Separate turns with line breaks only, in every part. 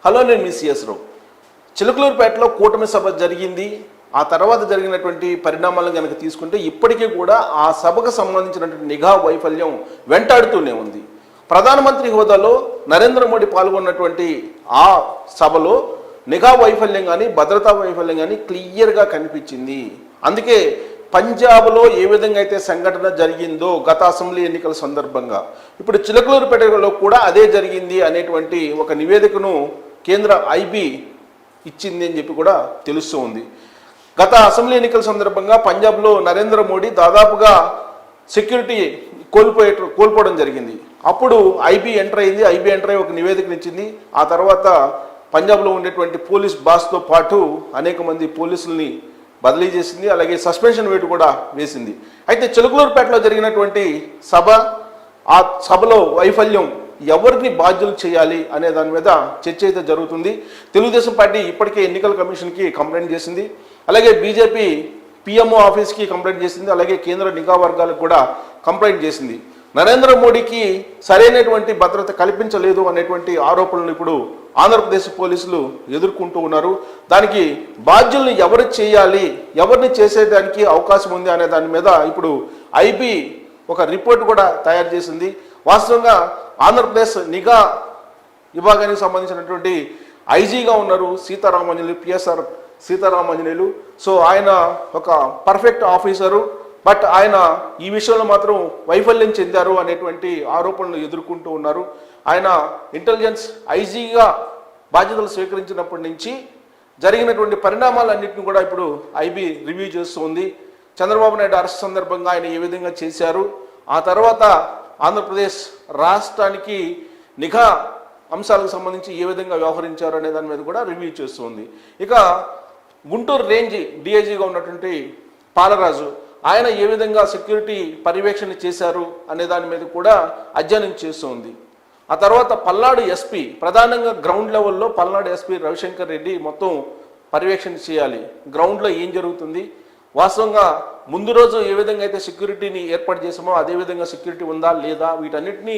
Hello, నేను మీ CS రావు. చిలకలూరుపేటలో కూటమి సభ జరిగింది. ఆ తర్వాత జరిగినటువంటి పరిణామాలను కనుక తీసుకుంటే ఇప్పటికీ కూడా ఆ సభకు సంబంధించినటువంటి నిఘా వైఫల్యం వెంటాడుతూనే ఉంది. ప్రధానమంత్రి హోదాలో నరేంద్ర మోడీ పాల్గొన్నటువంటి ఆ సభలో నిఘా వైఫల్యం కానీ భద్రతా వైఫల్యం కానీ క్లియర్గా కనిపించింది. అందుకే పంజాబ్లో ఏ విధంగా అయితే సంఘటన జరిగిందో గత అసెంబ్లీ ఎన్నికల సందర్భంగా ఇప్పుడు చిలకలూరుపేటలో కూడా అదే జరిగింది అనేటువంటి ఒక నివేదికను కేంద్ర ఐబీ ఇచ్చింది అని చెప్పి కూడా తెలుస్తూ ఉంది. గత అసెంబ్లీ ఎన్నికల సందర్భంగా పంజాబ్లో నరేంద్ర మోడీ దాదాపుగా సెక్యూరిటీ కోల్పోవడం జరిగింది. అప్పుడు ఐబీ ఎంటర్ అయింది. ఐబీ ఎంటర్ అయ్యి ఒక నివేదికను ఇచ్చింది. ఆ తర్వాత పంజాబ్లో ఉండేటువంటి పోలీస్ బాస్తో పాటు అనేక మంది పోలీసుల్ని బదిలీ చేసింది. అలాగే సస్పెన్షన్ వేటు కూడా వేసింది. అయితే చిలకలూరుపేటలో జరిగినటువంటి సభ, ఆ సభలో వైఫల్యం ఎవరిని బాధ్యులు చేయాలి అనే దాని మీద చర్చ అయితే జరుగుతుంది. తెలుగుదేశం పార్టీ ఇప్పటికే ఎన్నికల కమిషన్కి కంప్లైంట్ చేసింది. అలాగే బీజేపీ పిఎంఓ ఆఫీస్కి కంప్లైంట్ చేసింది. అలాగే కేంద్ర నిఘా వర్గాలకు కూడా కంప్లైంట్ చేసింది. నరేంద్ర మోడీకి సరైనటువంటి భద్రత కల్పించలేదు అనేటువంటి ఆరోపణలు ఇప్పుడు ఆంధ్రప్రదేశ్ పోలీసులు ఎదుర్కొంటూ ఉన్నారు. దానికి బాధ్యుల్ని ఎవరు చేయాలి, ఎవరిని చేసేదానికి అవకాశం ఉంది అనే దాని మీద ఇప్పుడు ఐబీ ఒక రిపోర్ట్ కూడా తయారు చేసింది. వాస్తవంగా ఆంధ్రప్రదేశ్ నిఘా విభాగానికి సంబంధించినటువంటి ఐజీగా ఉన్నారు సీతారామాంజనేయులు, పిఎస్ఆర్ సీతారామాంజనేయులు. సో ఆయన ఒక పర్ఫెక్ట్ ఆఫీసరు, బట్ ఆయన ఈ విషయంలో మాత్రం వైఫల్యం చెందారు అనేటువంటి ఆరోపణలు ఎదుర్కొంటూ ఉన్నారు. ఆయన ఇంటెలిజెన్స్ ఐజీగా బాధ్యతలు స్వీకరించినప్పటి నుంచి జరిగినటువంటి పరిణామాలన్నింటినీ కూడా ఇప్పుడు ఐబీ రివ్యూ చేస్తూ ఉంది. చంద్రబాబు నాయుడు అరెస్ట్ సందర్భంగా ఆయన ఏ విధంగా చేశారు, ఆ తర్వాత ఆంధ్రప్రదేశ్ రాష్ట్రానికి నిఘా అంశాలకు సంబంధించి ఏ విధంగా వ్యవహరించారు అనే దాని మీద కూడా రివ్యూ చేస్తుంది. ఇక గుంటూరు రేంజ్ డిఐజీగా ఉన్నటువంటి పాలరాజు, ఆయన ఏ విధంగా సెక్యూరిటీ పర్యవేక్షణ చేశారు అనే దాని మీద కూడా అధ్యయనం చేస్తుంది. ఆ తర్వాత పల్నాడు ఎస్పీ, ప్రధానంగా గ్రౌండ్ లెవెల్లో పల్నాడు ఎస్పీ రవిశంకర్ రెడ్డి మొత్తం పర్యవేక్షణ చేయాలి. గ్రౌండ్లో ఏం జరుగుతుంది, వాస్తవంగా ముందు రోజు ఏ విధంగా అయితే సెక్యూరిటీని ఏర్పాటు చేసామో అదేవిధంగా సెక్యూరిటీ ఉందా లేదా, వీటన్నిటినీ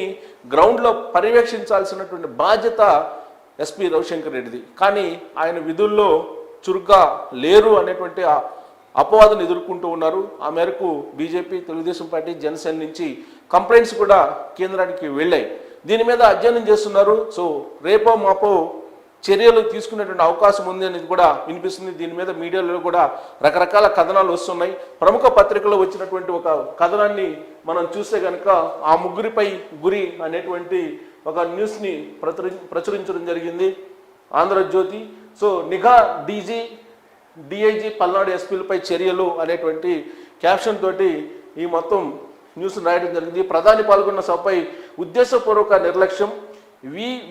గ్రౌండ్లో పర్యవేక్షించాల్సినటువంటి బాధ్యత ఎస్పీ రవిశంకర్ రెడ్డిది. కానీ ఆయన విధుల్లో చురుగ్గా లేరు అనేటువంటి అపవాదం ఎదుర్కొంటూ ఉన్నారు. ఆ మేరకు బీజేపీ, తెలుగుదేశం పార్టీ, జనసేన నుంచి కంప్లైంట్స్ కూడా కేంద్రానికి వెళ్ళాయి. దీని మీద అధ్యయనం చేస్తున్నారు. సో రేపో మాపో చర్యలు తీసుకునేటువంటి అవకాశం ఉంది అనేది కూడా వినిపిస్తుంది. దీని మీద మీడియాలో కూడా రకరకాల కథనాలు వస్తున్నాయి. ప్రముఖ పత్రికలో వచ్చినటువంటి ఒక కథనాన్ని మనం చూస్తే కనుక ఆ ముగ్గురిపై గురి అనేటువంటి ఒక న్యూస్ని ప్రచురించడం జరిగింది ఆంధ్రజ్యోతి. సో నిఘా డిఐజీ పల్నాడు ఎస్పీలపై చర్యలు అనేటువంటి క్యాప్షన్ తోటి ఈ మొత్తం న్యూస్ రాయడం జరిగింది. ప్రధాని పాల్గొన్న సభపై ఉద్దేశపూర్వక నిర్లక్ష్యం,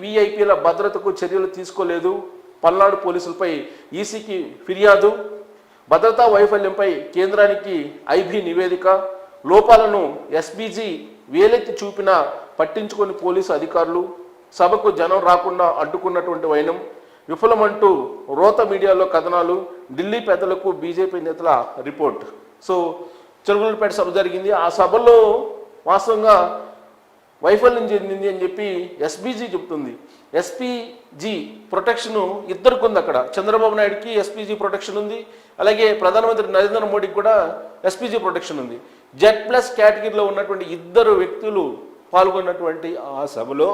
విఐపీల భద్రతకు చర్యలు తీసుకోలేదు, పల్నాడు పోలీసులపై ఈసీకి ఫిర్యాదు, భద్రతా వైఫల్యంపై కేంద్రానికి ఐబీ నివేదిక, లోపాలను ఎస్బీజీ వేలెత్తి చూపినా పట్టించుకొని పోలీసు అధికారులు, సభకు జనం రాకుండా అడ్డుకున్నటువంటి వైనం, విఫలమంటూ రోత మీడియాలో కథనాలు, ఢిల్లీ పెద్దలకు బీజేపీ నేతల రిపోర్ట్. సో చిలకలూరుపేట సభ జరిగింది. ఆ సభలో వాస్తవంగా వైఫల్యం చెందింది అని చెప్పి ఎస్బీజీ చెబుతుంది. ఎస్పీజీ ప్రొటెక్షన్ ఇద్దరికి ఉంది. అక్కడ చంద్రబాబు నాయుడుకి ఎస్పీజీ ప్రొటెక్షన్ ఉంది, అలాగే ప్రధానమంత్రి నరేంద్ర మోడీకి కూడా ఎస్పీజీ ప్రొటెక్షన్ ఉంది. Z+ కేటగిరీలో ఉన్నటువంటి ఇద్దరు వ్యక్తులు పాల్గొన్నటువంటి ఆ సభలో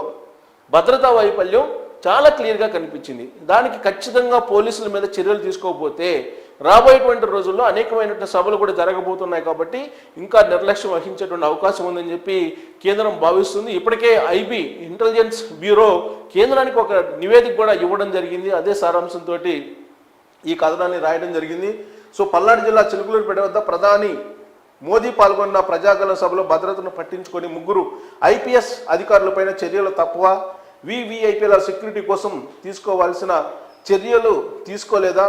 భద్రతా వైఫల్యం చాలా క్లియర్గా కనిపించింది. దానికి ఖచ్చితంగా పోలీసుల మీద చర్యలు తీసుకోకపోతే రాబోయేటువంటి రోజుల్లో అనేకమైనటువంటి సభలు కూడా జరగబోతున్నాయి. కాబట్టి ఇంకా నిర్లక్ష్యం వహించేటువంటి అవకాశం ఉందని చెప్పి కేంద్రం భావిస్తుంది. ఇప్పటికే ఐబీ ఇంటెలిజెన్స్ బ్యూరో కేంద్రానికి ఒక నివేదిక కూడా ఇవ్వడం జరిగింది. అదే సారాంశంతో ఈ కథనాన్ని రాయడం జరిగింది. సో పల్నాడు జిల్లా చిలకలూరుపేట వద్ద ప్రధాని మోదీ పాల్గొన్న ప్రజాగళ సభలో భద్రతను పట్టించుకొని ముగ్గురు ఐపీఎస్ అధికారులపైన చర్యలు తక్కువ, వివిఐపీల సెక్యూరిటీ కోసం తీసుకోవాల్సిన చర్యలు తీసుకోలేదా,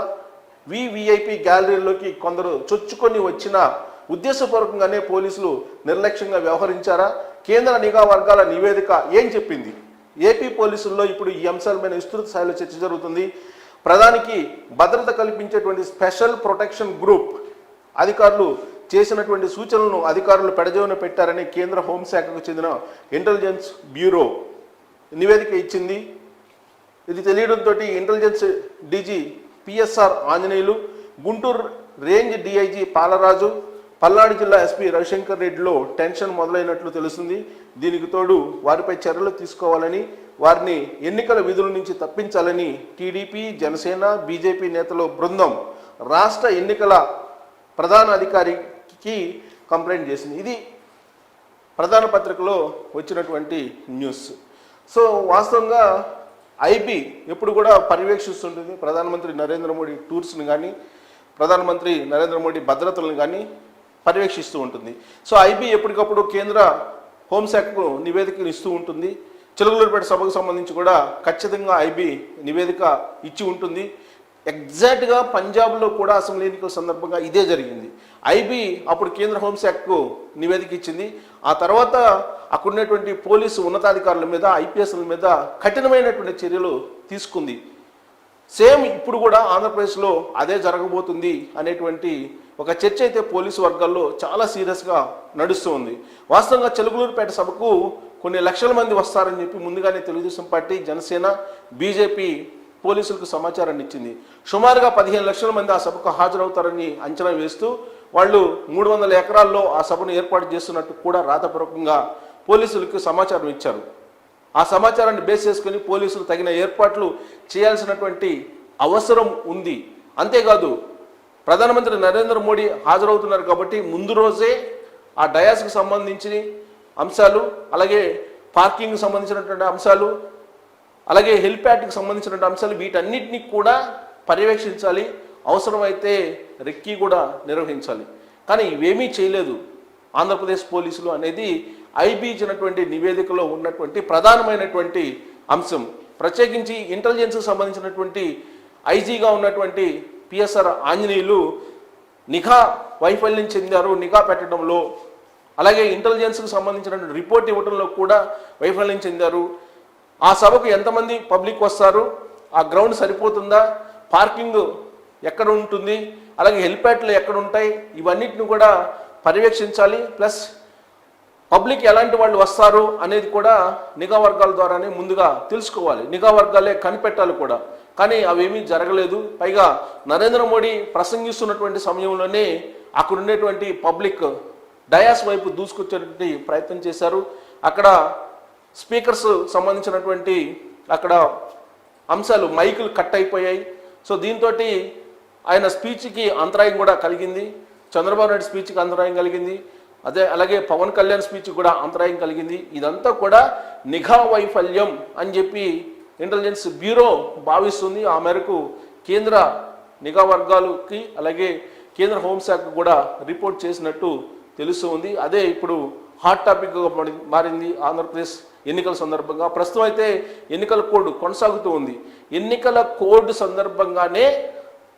వివిఐపీ గ్యాలరీలోకి కొందరు చొచ్చుకొని వచ్చిన ఉద్దేశపూర్వకంగానే పోలీసులు నిర్లక్ష్యంగా వ్యవహరించారా, కేంద్ర నిఘా వర్గాల నివేదిక ఏం చెప్పింది. ఏపీ పోలీసుల్లో ఇప్పుడు ఈ అంశాలపైన విస్తృత స్థాయిలో చర్చ జరుగుతుంది. ప్రధానికి భద్రత కల్పించేటువంటి స్పెషల్ ప్రొటెక్షన్ గ్రూప్ అధికారులు చేసినటువంటి సూచనలను అధికారులు పెడజేవన పెట్టారని కేంద్ర హోంశాఖకు చెందిన ఇంటెలిజెన్స్ బ్యూరో నివేదిక ఇచ్చింది. ఇది తెలియడంతో intelligence DG PSR Anjaneyulu, Guntur range DIG Palaraju, Palnadu జిల్లా ఎస్పీ రవిశంకర్ రెడ్డిలో టెన్షన్ మొదలైనట్లు తెలుస్తుంది. దీనికి తోడు వారిపై చర్యలు తీసుకోవాలని, వారిని ఎన్నికల విధుల నుంచి తప్పించాలని టీడీపీ, జనసేన, బీజేపీ నేతల బృందం రాష్ట్ర ఎన్నికల ప్రధాన అధికారికి కంప్లైంట్ చేసింది. ఇది ప్రధాన పత్రికలో వచ్చినటువంటి న్యూస్. సో వాస్తవంగా ఐబీ ఎప్పుడు కూడా పర్యవేక్షిస్తుంటుంది ప్రధానమంత్రి నరేంద్ర మోడీ టూర్స్ని కానీ, ప్రధానమంత్రి నరేంద్ర మోడీ భద్రతలను కానీ పర్యవేక్షిస్తూ ఉంటుంది. సో ఐబీ ఎప్పటికప్పుడు కేంద్ర హోంశాఖకు నివేదికలు ఇస్తూ ఉంటుంది. చిలకలూరిపేట సభకు సంబంధించి కూడా ఖచ్చితంగా ఐబీ నివేదిక ఇచ్చి ఉంటుంది. ఎగ్జాక్ట్గా పంజాబ్లో కూడా అసెంబ్లీ ఎన్నికల సందర్భంగా ఇదే జరిగింది. ఐబీ అప్పుడు కేంద్ర హోంశాఖకు నివేదిక ఇచ్చింది. ఆ తర్వాత అక్కడ ఉన్నటువంటి పోలీసు ఉన్నతాధికారుల మీద, ఐపీఎస్ల మీద కఠినమైనటువంటి చర్యలు తీసుకుంది. సేమ్ ఇప్పుడు కూడా ఆంధ్రప్రదేశ్లో అదే జరగబోతుంది అనేటువంటి ఒక చర్చ అయితే పోలీసు వర్గాల్లో చాలా సీరియస్గా నడుస్తూ ఉంది. వాస్తవంగా చిలకలూరిపేట సభకు కొన్ని లక్షల మంది వస్తారని చెప్పి ముందుగానే తెలుగుదేశం పార్టీ, జనసేన, బీజేపీ పోలీసులకు సమాచారాన్ని ఇచ్చింది. సుమారుగా 15 లక్షల మంది ఆ సభకు హాజరవుతారని అంచనా వేస్తూ వాళ్ళు 300 ఎకరాల్లో ఆ సభను ఏర్పాటు చేస్తున్నట్టు కూడా రాతపూర్వకంగా పోలీసులకు సమాచారం ఇచ్చారు. ఆ సమాచారాన్ని బేస్ చేసుకుని పోలీసులు తగిన ఏర్పాట్లు చేయాల్సినటువంటి అవసరం ఉంది. అంతేకాదు ప్రధానమంత్రి నరేంద్ర మోడీ హాజరవుతున్నారు కాబట్టి ముందు రోజే ఆ డయాస్కి సంబంధించిన అంశాలు, అలాగే పార్కింగ్కి సంబంధించినటువంటి అంశాలు, అలాగే హెలిప్యాడ్కి సంబంధించినటువంటి అంశాలు, వీటన్నిటినీ కూడా పర్యవేక్షించాలి. అవసరమైతే రెక్కీ కూడా నిర్వహించాలి. కానీ ఇవేమీ చేయలేదు ఆంధ్రప్రదేశ్ పోలీసులు అనేది ఐబీ ఇచ్చినటువంటి నివేదికలో ఉన్నటువంటి ప్రధానమైనటువంటి అంశం. ప్రత్యేకించి ఇంటెలిజెన్స్కి సంబంధించినటువంటి ఐజీగా ఉన్నటువంటి పిఎస్ఆర్ ఆంజనేయులు నిఘా వైఫల్యం చెందారు నిఘా పెట్టడంలో, అలాగే ఇంటెలిజెన్స్కి సంబంధించినటువంటి రిపోర్ట్ ఇవ్వడంలో కూడా వైఫల్యం చెందారు. ఆ సభకు ఎంతమంది పబ్లిక్ వస్తారు, ఆ గ్రౌండ్ సరిపోతుందా, పార్కింగ్ ఎక్కడ ఉంటుంది, అలాగే హెలిప్యాడ్లు ఎక్కడ ఉంటాయి, ఇవన్నిటిని కూడా పర్యవేక్షించాలి. ప్లస్ పబ్లిక్ ఎలాంటి వాళ్ళు వస్తారు అనేది కూడా నిఘా వర్గాల ద్వారానే ముందుగా తెలుసుకోవాలి. నిఘా వర్గాలే కనిపెట్టాలి కూడా. కానీ అవేమీ జరగలేదు. పైగా నరేంద్ర మోడీ ప్రసంగిస్తున్నటువంటి సమయంలోనే అక్కడ ఉండేటువంటి పబ్లిక్ డయాస్ వైపు దూసుకొచ్చేటువంటి ప్రయత్నం చేశారు. అక్కడ స్పీకర్స్ సంబంధించినటువంటి అక్కడ అంశాలు మైకులు కట్ అయిపోయాయి. సో దీంతో ఆయన స్పీచ్కి అంతరాయం కూడా కలిగింది. చంద్రబాబు నాయుడు స్పీచ్కి అంతరాయం కలిగింది. అలాగే పవన్ కళ్యాణ్ స్పీచ్ కూడా అంతరాయం కలిగింది. ఇదంతా కూడా నిఘా వైఫల్యం అని చెప్పి ఇంటెలిజెన్స్ బ్యూరో భావిస్తుంది. ఆ మేరకు కేంద్ర నిఘా వర్గాలకి అలాగే కేంద్ర హోంశాఖకు కూడా రిపోర్ట్ చేసినట్టు తెలుస్తుంది. అదే ఇప్పుడు హాట్ టాపిక్గా మారింది ఆంధ్రప్రదేశ్ ఎన్నికల సందర్భంగా. ప్రస్తుతం అయితే ఎన్నికల కోడ్ కొనసాగుతూ ఉంది. ఎన్నికల కోడ్ సందర్భంగానే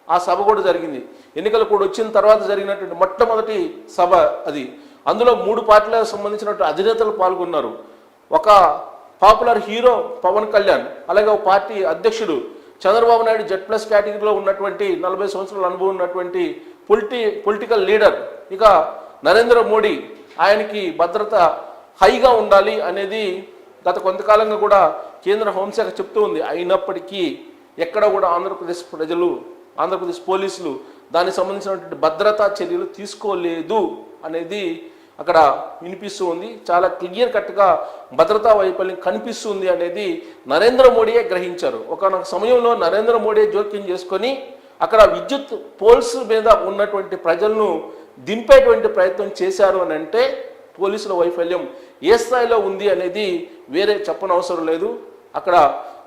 ఆ సభ కూడా జరిగింది. ఎన్నికల కోడ్ వచ్చిన తర్వాత జరిగినటువంటి మొట్టమొదటి సభ అది. అందులో 3 పార్టీలకు సంబంధించినటువంటి అధినేతలు పాల్గొన్నారు. ఒక పాపులర్ హీరో పవన్ కళ్యాణ్, అలాగే ఒక పార్టీ అధ్యక్షుడు చంద్రబాబు నాయుడు Z+ కేటగిరీలో ఉన్నటువంటి 40 సంవత్సరాల అనుభవం ఉన్నటువంటి పొలిటికల్ లీడర్. ఇక నరేంద్ర మోడీ, ఆయనకి భద్రత హైగా ఉండాలి అనేది గత కొంతకాలంగా కూడా కేంద్ర హోంశాఖ చెప్తూ ఉంది. అయినప్పటికీ ఎక్కడ కూడా ఆంధ్రప్రదేశ్ ప్రజలు, ఆంధ్రప్రదేశ్ పోలీసులు దానికి సంబంధించినటువంటి భద్రతా చర్యలు తీసుకోలేదు అనేది అక్కడ వినిపిస్తూ ఉంది. చాలా క్లియర్ కట్గా భద్రతా వైఫల్యం కనిపిస్తుంది అనేది నరేంద్ర మోడీయే గ్రహించారు. ఒకనొక సమయంలో నరేంద్ర మోడీ జోక్యం చేసుకొని అక్కడ విద్యుత్ పోల్స్ మీద ఉన్నటువంటి ప్రజలను దింపేటువంటి ప్రయత్నం చేశారు అని అంటే పోలీసుల వైఫల్యం ఏ స్థాయిలో ఉంది అనేది వేరే చెప్పనవసరం లేదు. అక్కడ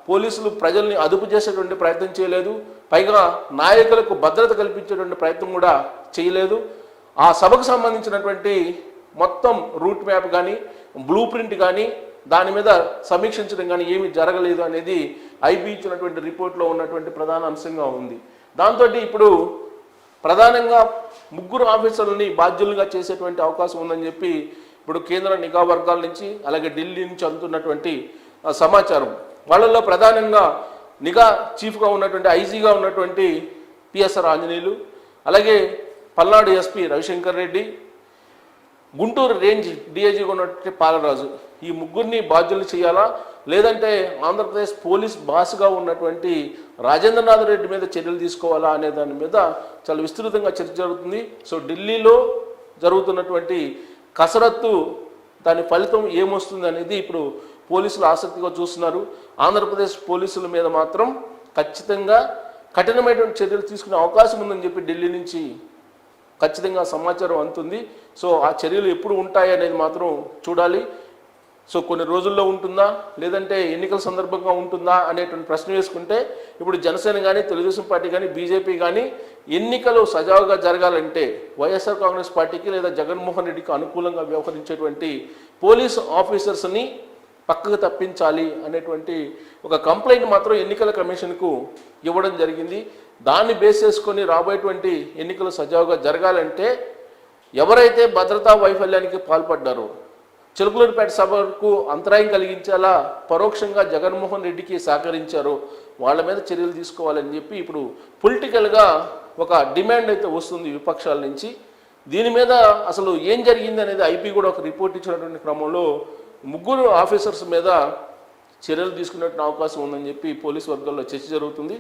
పోలీసులు ప్రజల్ని అదుపు చేసేటువంటి ప్రయత్నం చేయలేదు. పైగా నాయకులకు భద్రత కల్పించేటువంటి ప్రయత్నం కూడా చేయలేదు. ఆ సభకు సంబంధించినటువంటి మొత్తం రూట్ మ్యాప్ కానీ, బ్లూ ప్రింట్ కానీ, దాని మీద సమీక్షించడం కానీ ఏమీ జరగలేదు అనేది ఐబీ ఇచ్చినటువంటి రిపోర్ట్లో ఉన్నటువంటి ప్రధాన అంశంగా ఉంది. దాంతో ఇప్పుడు ప్రధానంగా 3 ఆఫీసర్లని బాధ్యులుగా చేసేటువంటి అవకాశం ఉందని చెప్పి ఇప్పుడు కేంద్ర నిఘా వర్గాల నుంచి అలాగే ఢిల్లీ నుంచి అందుతున్నటువంటి సమాచారం. వాళ్ళల్లో ప్రధానంగా నిఘా చీఫ్గా ఉన్నటువంటి ఐజీగా ఉన్నటువంటి పిఎస్ఆర్ ఆంజనేయులు, అలాగే పల్నాడు ఎస్పీ రవిశంకర్ రెడ్డి, గుంటూరు రేంజ్ డిఐజీగా ఉన్నటువంటి పాలరాజు, ఈ ముగ్గురిని బాధ్యులు చేయాలా, లేదంటే ఆంధ్రప్రదేశ్ పోలీస్ బాస్గా ఉన్నటువంటి రాజేంద్రనాథ్ రెడ్డి మీద చర్యలు తీసుకోవాలా అనే దాని మీద చాలా విస్తృతంగా చర్చ జరుగుతుంది. సో ఢిల్లీలో జరుగుతున్నటువంటి కసరత్తు దాని ఫలితం ఏమొస్తుంది అనేది ఇప్పుడు పోలీసులు ఆసక్తిగా చూస్తున్నారు. ఆంధ్రప్రదేశ్ పోలీసుల మీద మాత్రం ఖచ్చితంగా కఠినమైనటువంటి చర్యలు తీసుకునే అవకాశం ఉందని చెప్పి ఢిల్లీ నుంచి ఖచ్చితంగా సమాచారం అందుతుంది. సో ఆ చర్యలు ఎప్పుడు ఉంటాయి అనేది మాత్రం చూడాలి. సో కొన్ని రోజుల్లో ఉంటుందా, లేదంటే ఎన్నికల సందర్భంగా ఉంటుందా అనేటువంటి ప్రశ్న వేసుకుంటే ఇప్పుడు జనసేన కానీ, తెలుగుదేశం పార్టీ కానీ, బీజేపీ కానీ ఎన్నికలు సజావుగా జరగాలంటే వైఎస్ఆర్ కాంగ్రెస్ పార్టీకి లేదా జగన్మోహన్ రెడ్డికి అనుకూలంగా వ్యవహరించేటువంటి పోలీస్ ఆఫీసర్స్ని పక్కకు తప్పించాలి అనేటువంటి ఒక కంప్లైంట్ మాత్రం ఎన్నికల కమిషన్కు ఇవ్వడం జరిగింది. దాన్ని బేస్ చేసుకొని రాబోయేటువంటి ఎన్నికలు సజావుగా జరగాలంటే ఎవరైతే భద్రతా వైఫల్యానికి పాల్పడ్డారో, చిలుకలూరుపేట సభకు అంతరాయం కలిగించేలా పరోక్షంగా జగన్మోహన్ రెడ్డికి సహకరించారో వాళ్ళ మీద చర్యలు తీసుకోవాలని చెప్పి ఇప్పుడు పొలిటికల్గా ఒక డిమాండ్ అయితే వస్తుంది విపక్షాల నుంచి. దీని మీద అసలు ఏం జరిగింది అనేది ఐపీ కూడా ఒక రిపోర్ట్ ఇచ్చినటువంటి క్రమంలో ముగ్గురు ఆఫీసర్స్ మీద చర్యలు తీసుకునే అవకాశం ఉందని చెప్పి పోలీసు వర్గాల్లో చర్చ జరుగుతుంది.